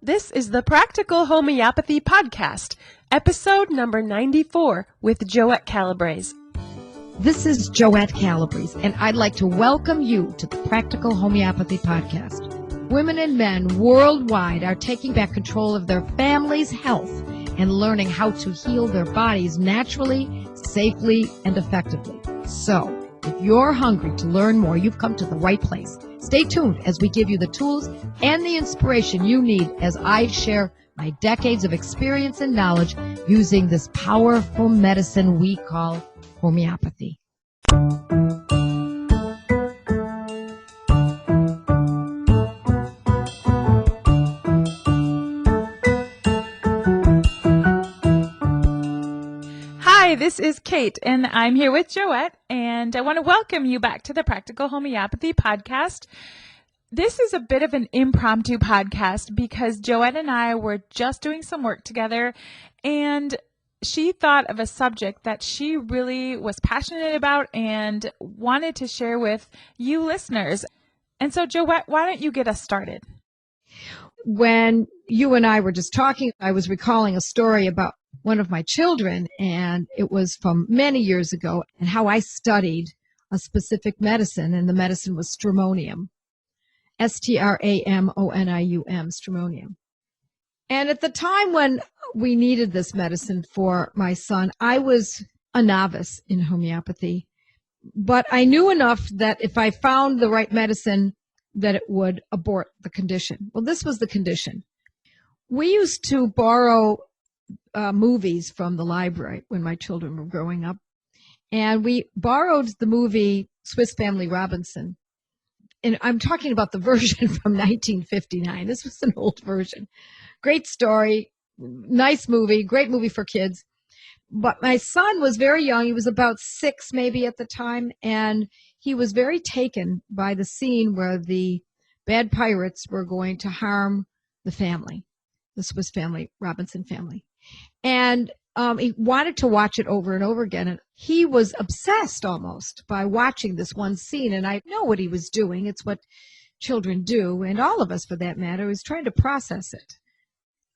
This is the Practical Homeopathy Podcast, episode number 94 with Joette Calabrese. This is Joette Calabrese, and I'd like to welcome you to the Practical Homeopathy Podcast. Women and men worldwide are taking back control of their family's health and learning how to heal their bodies naturally, safely, and effectively. So, if you're hungry to learn more, you've come to the right place. Stay tuned as we give you the tools and the inspiration you need as I share my decades of experience and knowledge using this powerful medicine we call homeopathy. Hi, this is Kate, and I'm here with Joette, and I want to welcome you back to the Practical Homeopathy Podcast. This is a bit of an impromptu podcast because Joette and I were just doing some work together, and she thought of a subject that she really was passionate about and wanted to share with you listeners. And so, Joette, why don't you get us started? When you and I were just talking, I was recalling a story about one of my children, and it was from many years ago, and how I studied a specific medicine, and the medicine was Stramonium. Stramonium, Stramonium. And at the time when we needed this medicine for my son, I was a novice in homeopathy, but I knew enough that if I found the right medicine, that it would abort the condition. Well, this was the condition. We used to borrow movies from the library when my children were growing up, and we borrowed the movie Swiss Family Robinson. And I'm talking about the version from 1959. This was an old version. Great story, nice movie, great movie for kids. But my son was very young. He was about 6 maybe at the time, and he was very taken by the scene where the bad pirates were going to harm the family, the Swiss Family Robinson family. And he wanted to watch it over and over again. And he was obsessed almost by watching this one scene. And I know what he was doing. It's what children do, and all of us for that matter, is trying to process it.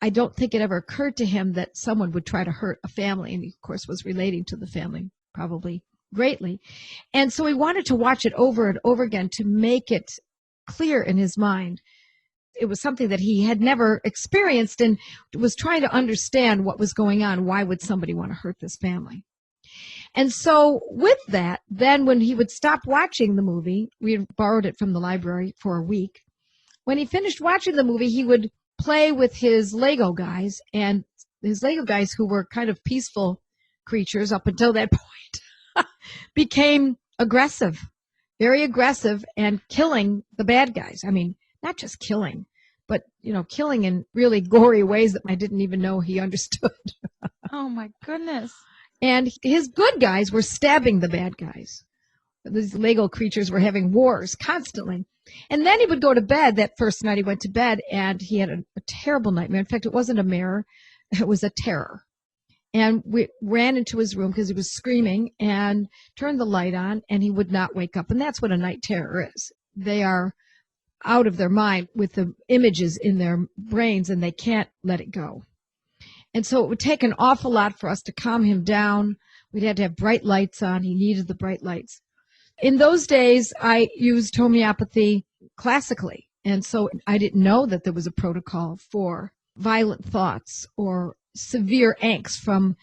I don't think it ever occurred to him that someone would try to hurt a family. And he, of course, was relating to the family probably greatly. And so he wanted to watch it over and over again to make it clear in his mind. It was something that he had never experienced and was trying to understand what was going on. Why would somebody want to hurt this family? And so with that, then when he would stop watching the movie, we had borrowed it from the library for a week. When he finished watching the movie, he would play with his Lego guys, and his Lego guys, who were kind of peaceful creatures up until that point, became aggressive, very aggressive, and killing the bad guys. I mean, not just killing, but, killing in really gory ways that I didn't even know he understood. Oh, my goodness. And his good guys were stabbing the bad guys. These Lego creatures were having wars constantly. And then he would go to bed. That first night he went to bed, and he had a terrible nightmare. In fact, it wasn't a mirror. It was a terror. And we ran into his room because he was screaming and turned the light on, and he would not wake up. And that's what a night terror is. They are out of their mind with the images in their brains, and they can't let it go. And so it would take an awful lot for us to calm him down. We'd have to have bright lights on. He needed the bright lights. In those days, I used homeopathy classically, and so I didn't know that there was a protocol for violent thoughts or severe angst from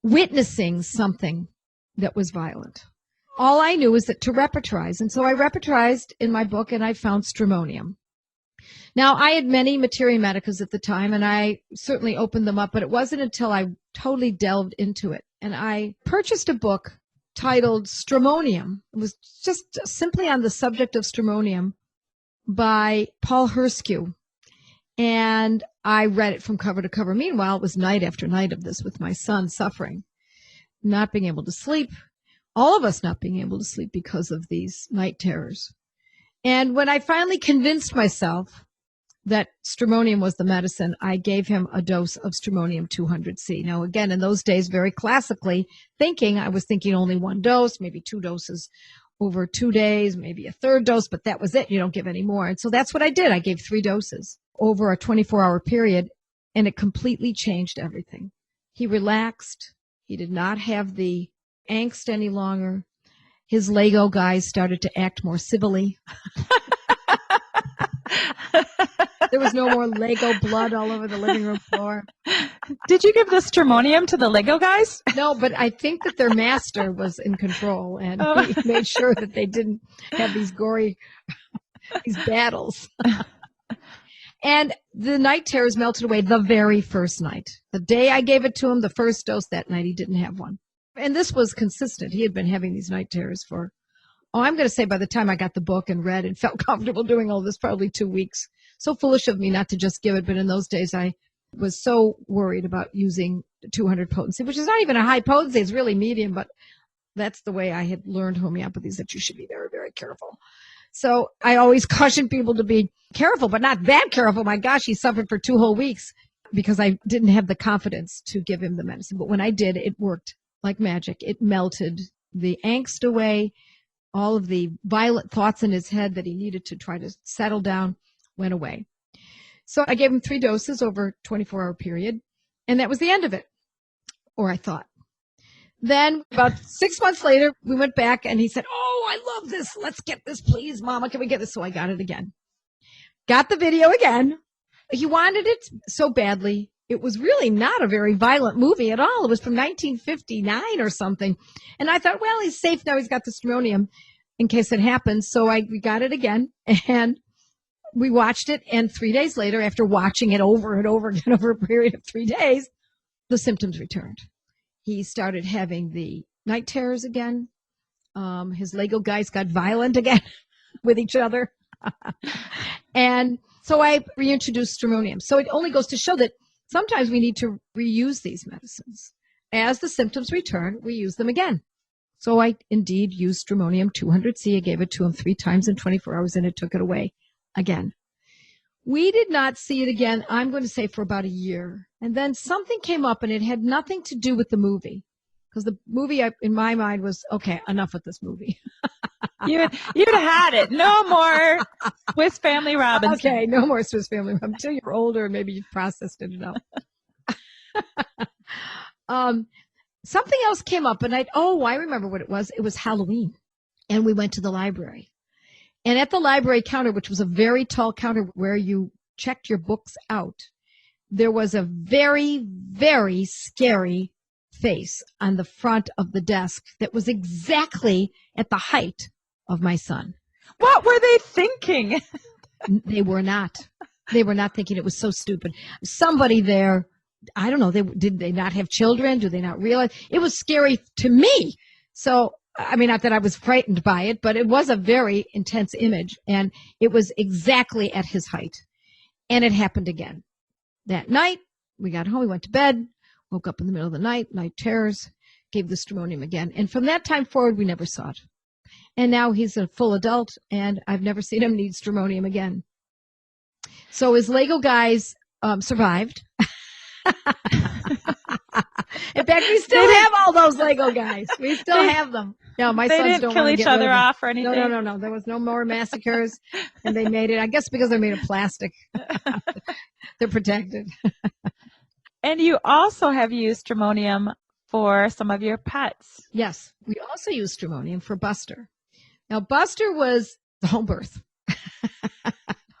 witnessing something that was violent. All I knew was that to repertorize, and so I repertorized in my book, and I found Stramonium. Now, I had many materia medicas at the time, and I certainly opened them up, but it wasn't until I totally delved into it. And I purchased a book titled Stramonium. It was just simply on the subject of Stramonium by Paul Herskew. And I read it from cover to cover. Meanwhile, it was night after night of this with my son suffering, not being able to sleep, all of us not being able to sleep because of these night terrors. And when I finally convinced myself that Stramonium was the medicine, I gave him a dose of Stramonium 200C. Now, again, in those days, very classically I was thinking only one dose, maybe 2 doses over 2 days, maybe a third dose, but that was it. You don't give any more. And so that's what I did. I gave 3 doses. over a 24-hour period, and it completely changed everything. He relaxed. He did not have the angst any longer. His Lego guys started to act more civilly. There was no more Lego blood all over the living room floor. Did you give the Stramonium to the Lego guys? No, but I think that their master was in control, and he made sure that they didn't have these gory these battles. And the night terrors melted away the very first night. The day I gave it to him, the first dose that night, he didn't have one. And this was consistent. He had been having these night terrors for, I'm going to say by the time I got the book and read and felt comfortable doing all this, probably 2 weeks. So foolish of me not to just give it. But in those days, I was so worried about using 200 potency, which is not even a high potency. It's really medium, but that's the way I had learned homeopathy, is that you should be very, very careful. So I always caution people to be careful, but not that careful. My gosh, he suffered for 2 whole weeks because I didn't have the confidence to give him the medicine. But when I did, it worked like magic. It melted the angst away. All of the violent thoughts in his head that he needed to try to settle down went away. So I gave him 3 doses over a 24-hour period, and that was the end of it, or I thought. Then about 6 months later, we went back, and he said, "Oh, I love this. Let's get this, please, Mama. Can we get this?" So I got it again. Got the video again. He wanted it so badly. It was really not a very violent movie at all. It was from 1959 or something. And I thought, well, he's safe now. He's got the Stramonium in case it happens. So we got it again, and we watched it. And 3 days later, after watching it over and over again over a period of 3 days, the symptoms returned. He started having the night terrors again. His Lego guys got violent again with each other. And so I reintroduced Stramonium. So it only goes to show that sometimes we need to reuse these medicines. As the symptoms return, we use them again. So I indeed used Stramonium 200C. I gave it to him 3 times in 24 hours, and it took it away again. We did not see it again, I'm going to say, for about a year. And then something came up, and it had nothing to do with the movie. Because the movie, in my mind, was, okay, enough with this movie. You'd had it. No more Swiss Family Robinson. Okay, no more Swiss Family Robinson. Until you're older and maybe you've processed it enough. Something else came up, and I remember what it was. It was Halloween, and we went to the library. And at the library counter, which was a very tall counter where you checked your books out, there was a very, very scary face on the front of the desk that was exactly at the height of my son. What were they thinking? They were not. They were not thinking. It was so stupid. Somebody there, I don't know, did they not have children? Do they not realize? It was scary to me. So, I mean, not that I was frightened by it, but it was a very intense image, and it was exactly at his height. And it happened again. That night, we got home, we went to bed, woke up in the middle of the night terrors, gave the Stramonium again. And from that time forward, we never saw it. And now he's a full adult, and I've never seen him need Stramonium again. So his Lego guys survived. In fact, we still have all those Lego guys. We still have them. No, my sons don't kill want to each get other rid of them. off or anything. No. There was no more massacres, and they made it. I guess because they're made of plastic, they're protected. And you also have used Stramonium for some of your pets. Yes, we also used Stramonium for Buster. Now, Buster was the home birth.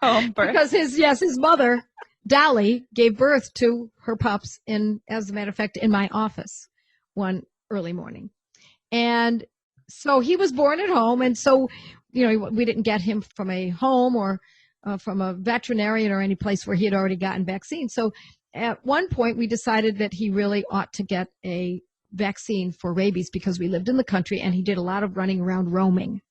Home birth. Because his mother, Dolly, gave birth to her pups as a matter of fact, in my office one early morning. And so he was born at home. And so, we didn't get him from a home or from a veterinarian or any place where he had already gotten vaccines. So at one point, we decided that he really ought to get a vaccine for rabies because we lived in the country and he did a lot of running around roaming.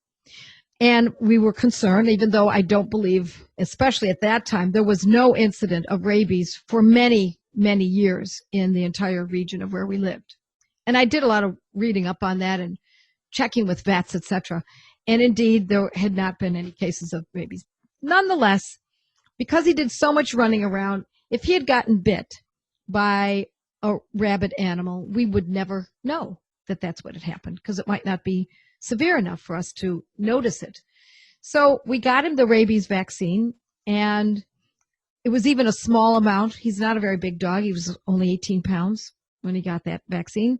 And we were concerned, even though I don't believe, especially at that time, there was no incident of rabies for many, many years in the entire region of where we lived. And I did a lot of reading up on that and checking with vets, etc. And indeed, there had not been any cases of rabies. Nonetheless, because he did so much running around, if he had gotten bit by a rabid animal, we would never know that that's what had happened because it might not be severe enough for us to notice it. So we got him the rabies vaccine, and It was even a small amount. He's not a very big dog. He was only 18 pounds when he got that vaccine,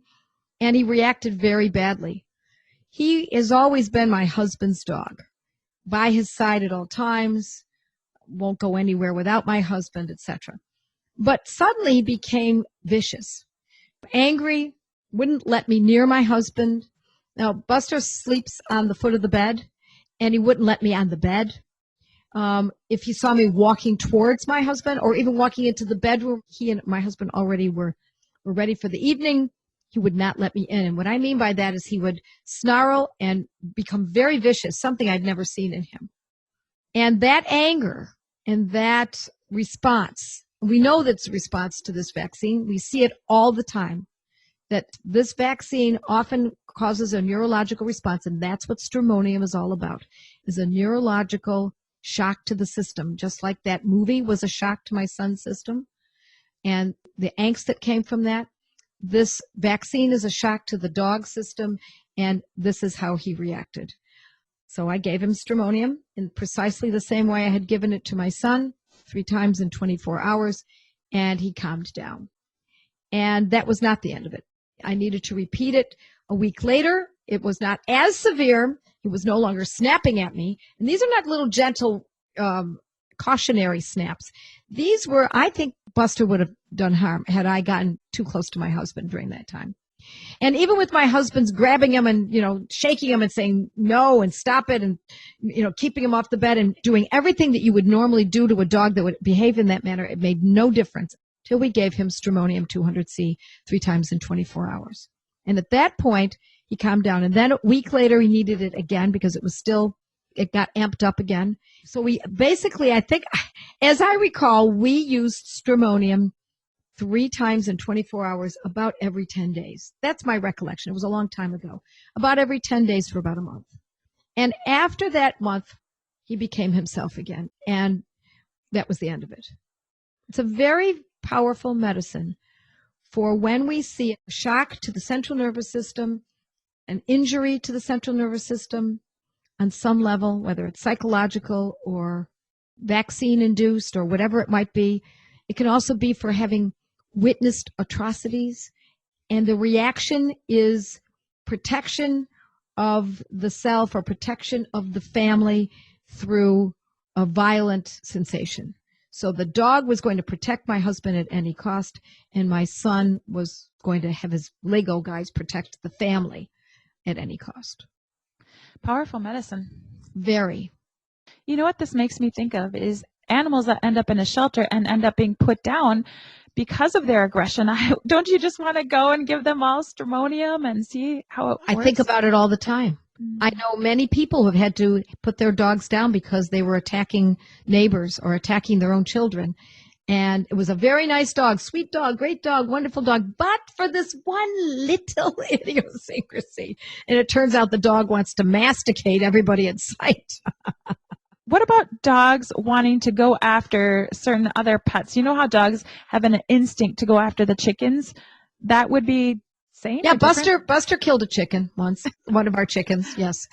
and he reacted very badly. He has always been my husband's dog, by his side at all times, won't go anywhere without my husband, etc. But suddenly he became vicious, angry, wouldn't let me near my husband. Now, Buster sleeps on the foot of the bed, and he wouldn't let me on the bed. If he saw me walking towards my husband or even walking into the bedroom, he and my husband already were ready for the evening, he would not let me in. And what I mean by that is he would snarl and become very vicious, something I'd never seen in him. And that anger and that response, we know that's a response to this vaccine. We see it all the time, that this vaccine often causes a neurological response, and that's what Stramonium is all about, is a neurological shock to the system, just like that movie was a shock to my son's system. And the angst that came from that, this vaccine is a shock to the dog system, and this is how he reacted. So I gave him Stramonium in precisely the same way I had given it to my son, 3 times in 24 hours, and he calmed down. And that was not the end of it. I needed to repeat it a week later. It was not as severe. He was no longer snapping at me. And these are not little gentle cautionary snaps. These were, I think Buster would have done harm had I gotten too close to my husband during that time. And even with my husband's grabbing him and, shaking him and saying no and stop it and, keeping him off the bed and doing everything that you would normally do to a dog that would behave in that manner, it made no difference till we gave him Stramonium 200C 3 times in 24 hours. And at that point, he calmed down. And then a week later, he needed it again because it got amped up again. So we basically, I think, as I recall, we used Stramonium 3 times in 24 hours about every 10 days. That's my recollection. It was a long time ago. About every 10 days for about a month. And after that month, he became himself again. And that was the end of it. It's a very powerful medicine for when we see a shock to the central nervous system, an injury to the central nervous system on some level, whether it's psychological or vaccine-induced or whatever it might be. It can also be for having witnessed atrocities, and the reaction is protection of the self or protection of the family through a violent sensation. So the dog was going to protect my husband at any cost, and my son was going to have his Lego guys protect the family at any cost. Powerful medicine. Very. You know what this makes me think of is animals that end up in a shelter and end up being put down because of their aggression. Don't you just want to go and give them all Stramonium and see how it works? I think about it all the time. I know many people who have had to put their dogs down because they were attacking neighbors or attacking their own children. And it was a very nice dog, sweet dog, great dog, wonderful dog, but for this one little idiosyncrasy. And it turns out the dog wants to masticate everybody in sight. What about dogs wanting to go after certain other pets? You know how dogs have an instinct to go after the chickens? That would be same? Yeah, Buster killed a chicken once, one of our chickens, yes.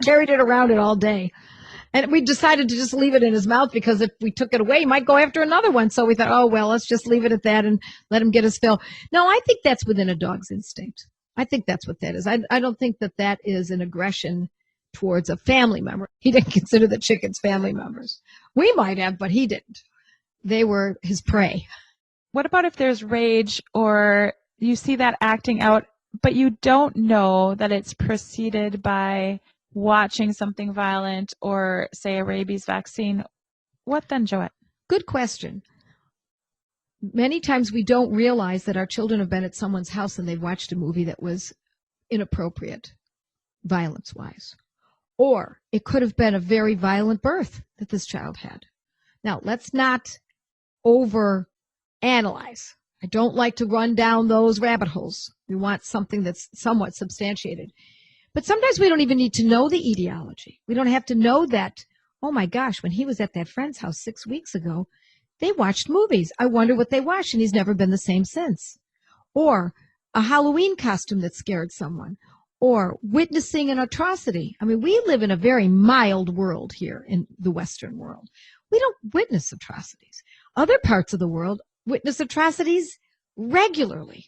Carried it around it all day. And we decided to just leave it in his mouth because if we took it away, he might go after another one. So we thought, oh, well, let's just leave it at that and let him get his fill. No, I think that's within a dog's instinct. I think that's what that is. I don't think that is an aggression towards a family member. He didn't consider the chickens family members. We might have, but he didn't. They were his prey. What about if there's rage or you see that acting out, but you don't know that it's preceded by watching something violent or, say, a rabies vaccine? What then, Joette? Good question. Many times we don't realize that our children have been at someone's house and they've watched a movie that was inappropriate, violence-wise. Or it could have been a very violent birth that this child had. Now, let's not overanalyze. I don't like to run down those rabbit holes. We want something that's somewhat substantiated. But sometimes we don't even need to know the etiology. We don't have to know that, oh my gosh, when he was at that friend's house 6 weeks ago, they watched movies. I wonder what they watched, and he's never been the same since. Or a Halloween costume that scared someone. Or witnessing an atrocity. I mean, we live in a very mild world here in the Western world. We don't witness atrocities. Other parts of the world witness atrocities regularly.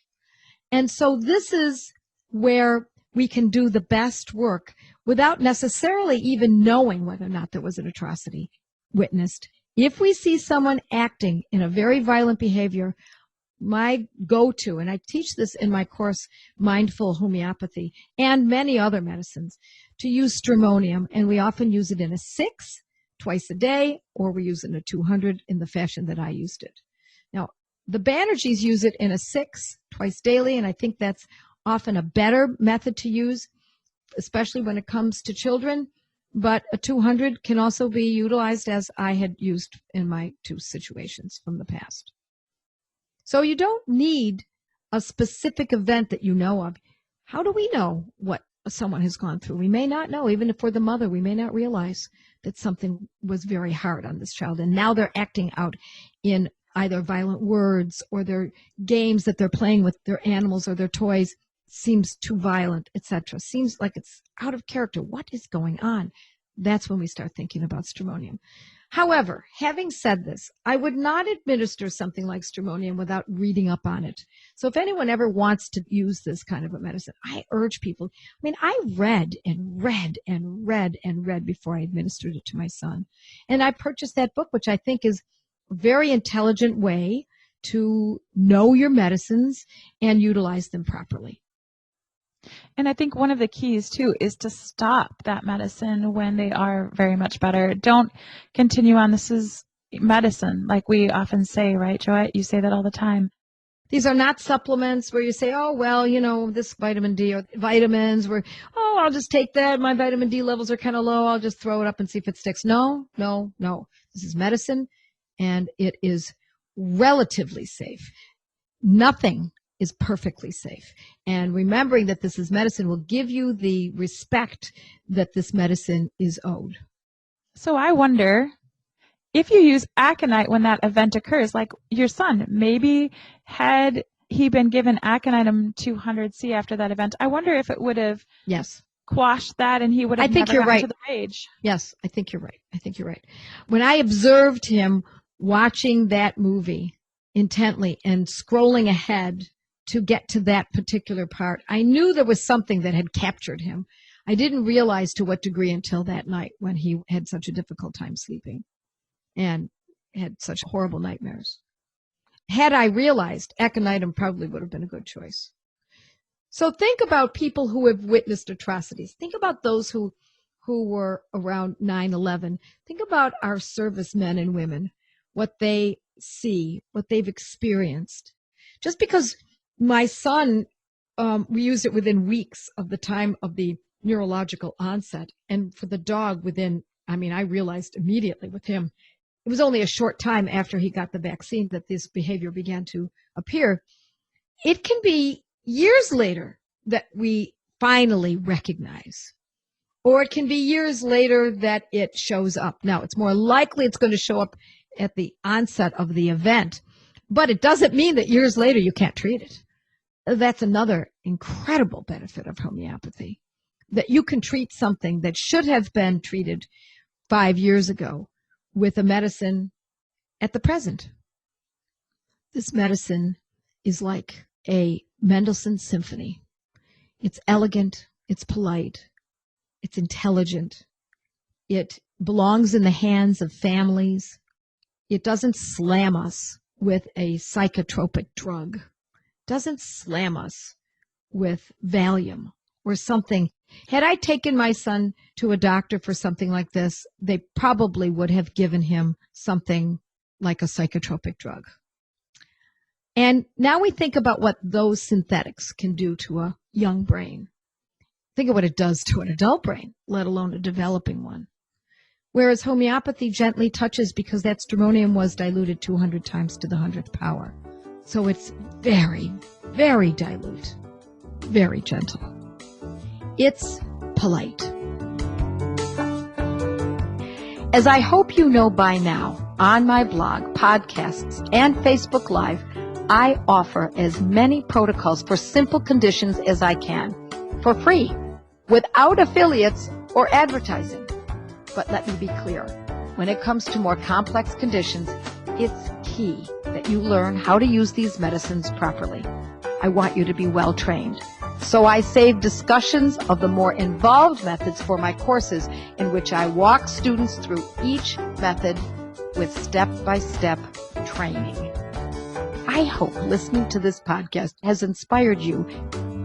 And so this is where we can do the best work without necessarily even knowing whether or not there was an atrocity witnessed. If we see someone acting in a very violent behavior, my go-to, and I teach this in my course, Mindful Homeopathy, and many other medicines, to use Stramonium, and we often use it in a 6 twice a day, or we use it in a 200 in the fashion that I used it. Now, the Banerjees use it in a 6 twice daily, and I think that's often a better method to use, especially when it comes to children. But a 200 can also be utilized as I had used in my 2 situations from the past. So you don't need a specific event that you know of. How do we know what someone has gone through? We may not know. Even if we're the mother, we may not realize that something was very hard on this child. And now they're acting out in either violent words or their games that they're playing with their animals or their toys seems too violent, etc. Seems like it's out of character. What is going on? That's when we start thinking about Stramonium. However, having said this, I would not administer something like Stramonium without reading up on it. So if anyone ever wants to use this kind of a medicine, I urge people. I mean, I read and read and read and read before I administered it to my son. And I purchased that book, which I think is a very intelligent way to know your medicines and utilize them properly. And I think one of the keys, too, is to stop that medicine when they are very much better. Don't continue on. This is medicine, like we often say, right, Joette? You say that all the time. These are not supplements where you say, oh, well, you know, this vitamin D or vitamins where, oh, I'll just take that. My vitamin D levels are kind of low. I'll just throw it up and see if it sticks. No, no, no. This is medicine, and it is relatively safe. Nothing is perfectly safe. And remembering that this is medicine will give you the respect that this medicine is owed. So I wonder if you use aconite when that event occurs, like your son, maybe had he been given aconitum 200C after that event, I wonder if it would have quashed that and he would have never gotten to the rage. Yes, I think you're right. I think you're right. When I observed him watching that movie intently and scrolling ahead to get to that particular part, I knew there was something that had captured him. I didn't realize to what degree until that night when he had such a difficult time sleeping and had such horrible nightmares. Had I realized, aconitum probably would have been a good choice. So think about people who have witnessed atrocities. Think about those who were around 9/11. Think about our servicemen and women, what they see, what they've experienced. Just because my son, we used it within weeks of the time of the neurological onset. And for the dog I realized immediately with him, it was only a short time after he got the vaccine that this behavior began to appear. It can be years later that we finally recognize, or it can be years later that it shows up. Now, it's more likely it's going to show up at the onset of the event, but it doesn't mean that years later you can't treat it. That's another incredible benefit of homeopathy, that you can treat something that should have been treated 5 years ago with a medicine at the present. This medicine is like a Mendelssohn symphony. It's elegant, it's polite, it's intelligent. It belongs in the hands of families. It doesn't slam us with a psychotropic drug. Doesn't slam us with Valium or something. Had I taken my son to a doctor for something like this, they probably would have given him something like a psychotropic drug. And now we think about what those synthetics can do to a young brain. Think of what it does to an adult brain, let alone a developing one. Whereas homeopathy gently touches, because that stramonium was diluted 200 times to the 100th power. So it's very, very dilute, very gentle. It's polite. As I hope you know by now, on my blog, podcasts, and Facebook Live, I offer as many protocols for simple conditions as I can, for free, without affiliates or advertising. But let me be clear, when it comes to more complex conditions, it's key that you learn how to use these medicines properly. I want you to be well trained. So I save discussions of the more involved methods for my courses, in which I walk students through each method with step-by-step training. I hope listening to this podcast has inspired you.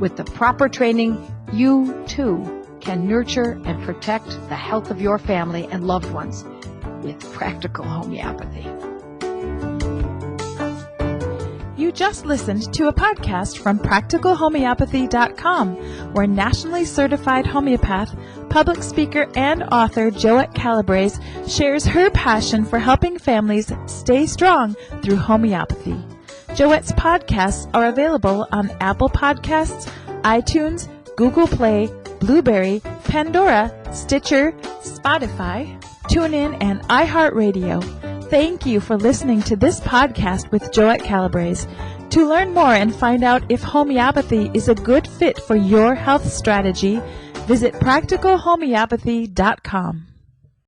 With the proper training, you too can nurture and protect the health of your family and loved ones with practical homeopathy. You just listened to a podcast from practicalhomeopathy.com, where nationally certified homeopath, public speaker, and author Joette Calabrese shares her passion for helping families stay strong through homeopathy. Joette's podcasts are available on Apple Podcasts, iTunes, Google Play, Blueberry, Pandora, Stitcher, Spotify, TuneIn, and iHeartRadio. Thank you for listening to this podcast with Joette Calabrese. To learn more and find out if homeopathy is a good fit for your health strategy, visit practicalhomeopathy.com.